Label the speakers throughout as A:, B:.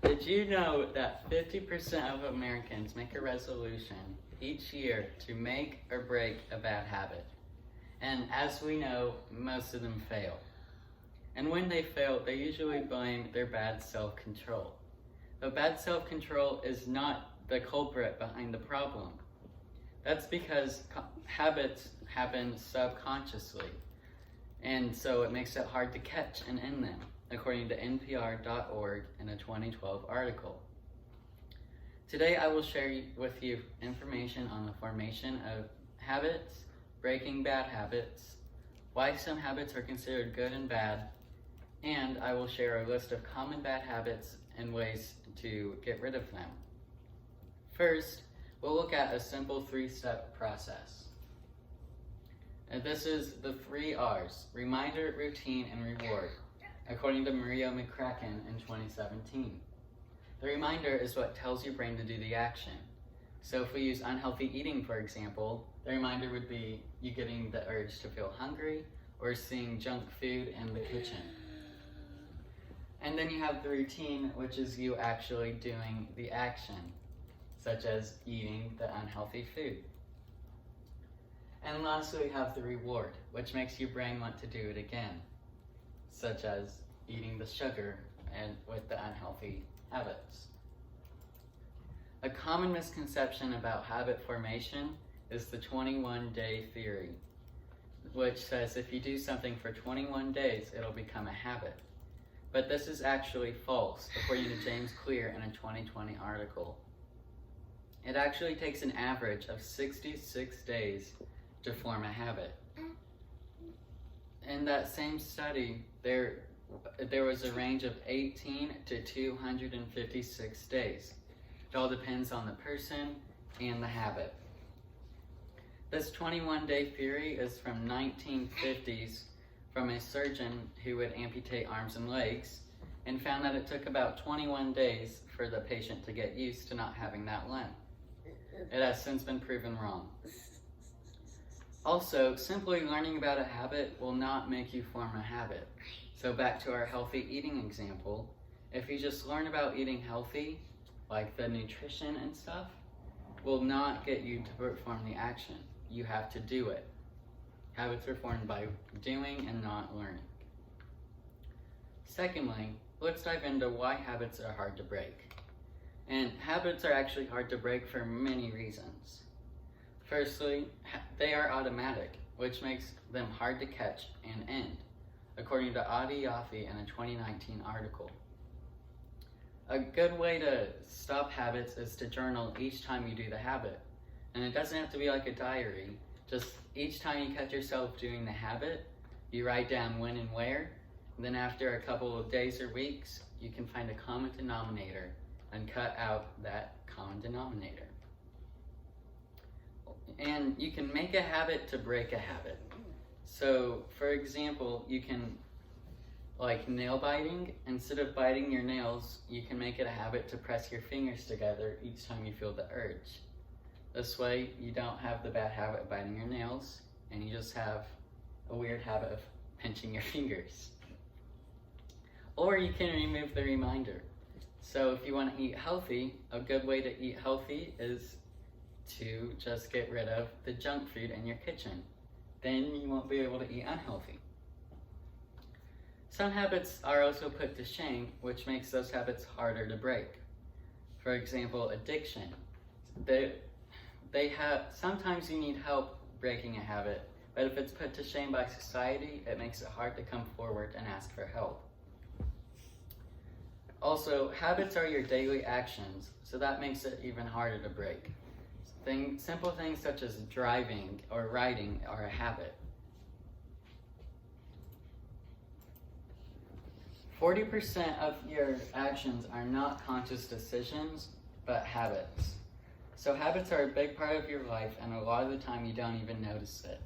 A: Did you know that 50% of Americans make a resolution each year to make or break a bad habit? And as we know, most of them fail. And when they fail, they usually blame their bad self-control. But bad self-control is not the culprit behind the problem. That's because habits happen subconsciously, and so it makes it hard to catch and end them, according to NPR.org in a 2012 article. Today I will share with you information on the formation of habits, breaking bad habits, why some habits are considered good and bad, and I will share a list of common bad habits and ways to get rid of them. First, we'll look at a simple 3-step process. And this is the 3 R's: reminder, routine, and reward, according to Maria McCracken in 2017. The reminder is what tells your brain to do the action. So if we use unhealthy eating, for example, the reminder would be you getting the urge to feel hungry or seeing junk food in the kitchen. And then you have the routine, which is you actually doing the action, such as eating the unhealthy food. And lastly, we have the reward, which makes your brain want to do it again, such as eating the sugar and with the unhealthy habits. A common misconception about habit formation is the 21-day theory, which says if you do something for 21 days, it'll become a habit. But this is actually false, according to James Clear in a 2020 article. It actually takes an average of 66 days to form a habit. In that same study, there was a range of 18 to 256 days. It all depends on the person and the habit. This 21-day theory is from 1950s from a surgeon who would amputate arms and legs, and found that it took about 21 days for the patient to get used to not having that limb. It has since been proven wrong. Also, simply learning about a habit will not make you form a habit. So back to our healthy eating example, if you just learn about eating healthy, like the nutrition and stuff, will not get you to perform the action. You have to do it. Habits are formed by doing and not learning. Secondly, let's dive into why habits are hard to break. And habits are actually hard to break for many reasons. Firstly, they are automatic, which makes them hard to catch and end, according to Adi Yafi in a 2019 article. A good way to stop habits is to journal each time you do the habit. And it doesn't have to be like a diary. Just each time you catch yourself doing the habit, you write down when and where. And then after a couple of days or weeks, you can find a common denominator and cut out that common denominator. And you can make a habit to break a habit. So, for example, you can, like nail biting, instead of biting your nails, you can make it a habit to press your fingers together each time you feel the urge. This way, you don't have the bad habit of biting your nails, and you just have a weird habit of pinching your fingers. Or you can remove the reminder. So if you want to eat healthy, a good way to eat healthy is to just get rid of the junk food in your kitchen. Then you won't be able to eat unhealthy. Some habits are also put to shame, which makes those habits harder to break. For example, addiction. Sometimes you need help breaking a habit, but if it's put to shame by society, it makes it hard to come forward and ask for help. Also, habits are your daily actions, so that makes it even harder to break. Simple things such as driving or riding are a habit. 40% of your actions are not conscious decisions, but habits. So habits are a big part of your life, and a lot of the time you don't even notice it.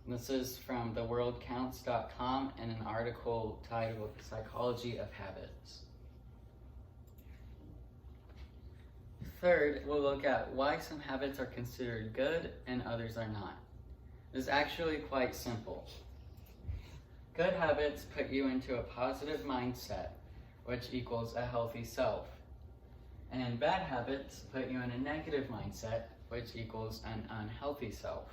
A: This is from theworldcounts.com and an article titled Psychology of Habits. Third, we'll look at why some habits are considered good and others are not. It's actually quite simple. Good habits put you into a positive mindset, which equals a healthy self. And bad habits put you in a negative mindset, which equals an unhealthy self.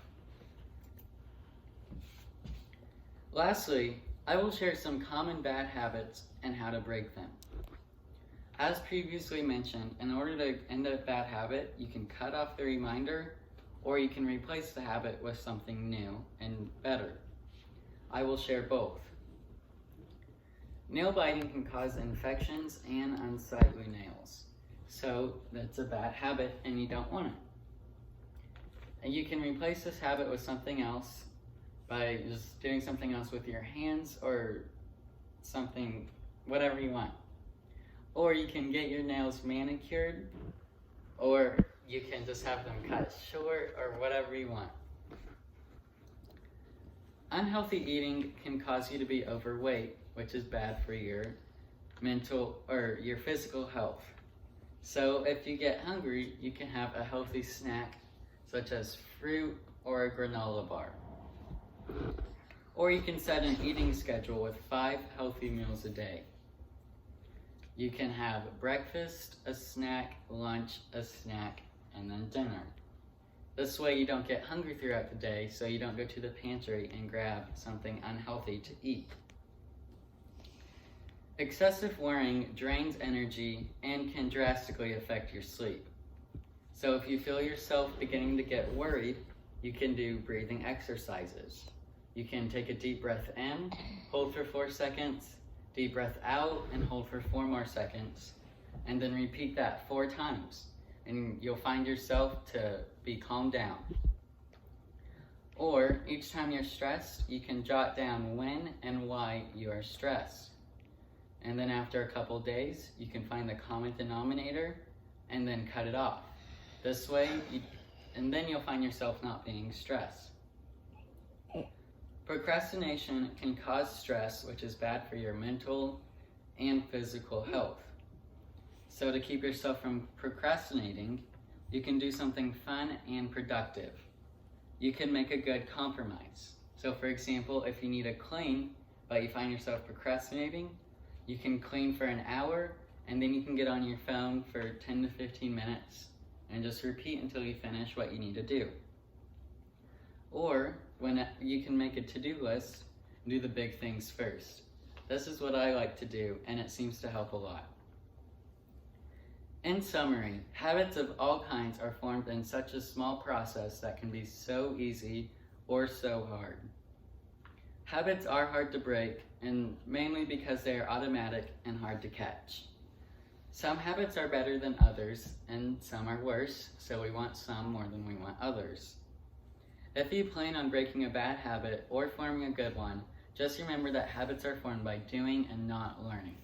A: Lastly, I will share some common bad habits and how to break them. As previously mentioned, in order to end a bad habit, you can cut off the reminder, or you can replace the habit with something new and better. I will share both. Nail biting can cause infections and unsightly nails. So that's a bad habit and you don't want it. And you can replace this habit with something else by just doing something else with your hands or something, whatever you want. Or you can get your nails manicured, or you can just have them cut short, or whatever you want. Unhealthy eating can cause you to be overweight, which is bad for your mental or your physical health. So if you get hungry, you can have a healthy snack such as fruit or a granola bar. Or you can set an eating schedule with 5 healthy meals a day. You can have breakfast, a snack, lunch, a snack, and then dinner. This way you don't get hungry throughout the day, so you don't go to the pantry and grab something unhealthy to eat. Excessive worrying drains energy and can drastically affect your sleep. So if you feel yourself beginning to get worried, you can do breathing exercises. You can take a deep breath in, hold for 4 seconds, deep breath out, and hold for 4 more seconds, and then repeat that 4 times, and you'll find yourself to be calmed down. Or each time you're stressed, you can jot down when and why you are stressed. And then after a couple days, you can find the common denominator and then cut it off. This way, and then you'll find yourself not being stressed. Procrastination can cause stress, which is bad for your mental and physical health. So to keep yourself from procrastinating, you can do something fun and productive. You can make a good compromise. So for example, if you need to clean, but you find yourself procrastinating, you can clean for an hour, and then you can get on your phone for 10 to 15 minutes and just repeat until you finish what you need to do. Or when you can make a to-do list, do the big things first. This is what I like to do, and it seems to help a lot. In summary, habits of all kinds are formed in such a small process that can be so easy or so hard. Habits are hard to break, and mainly because they are automatic and hard to catch. Some habits are better than others, and some are worse, so we want some more than we want others. If you plan on breaking a bad habit or forming a good one, just remember that habits are formed by doing and not learning.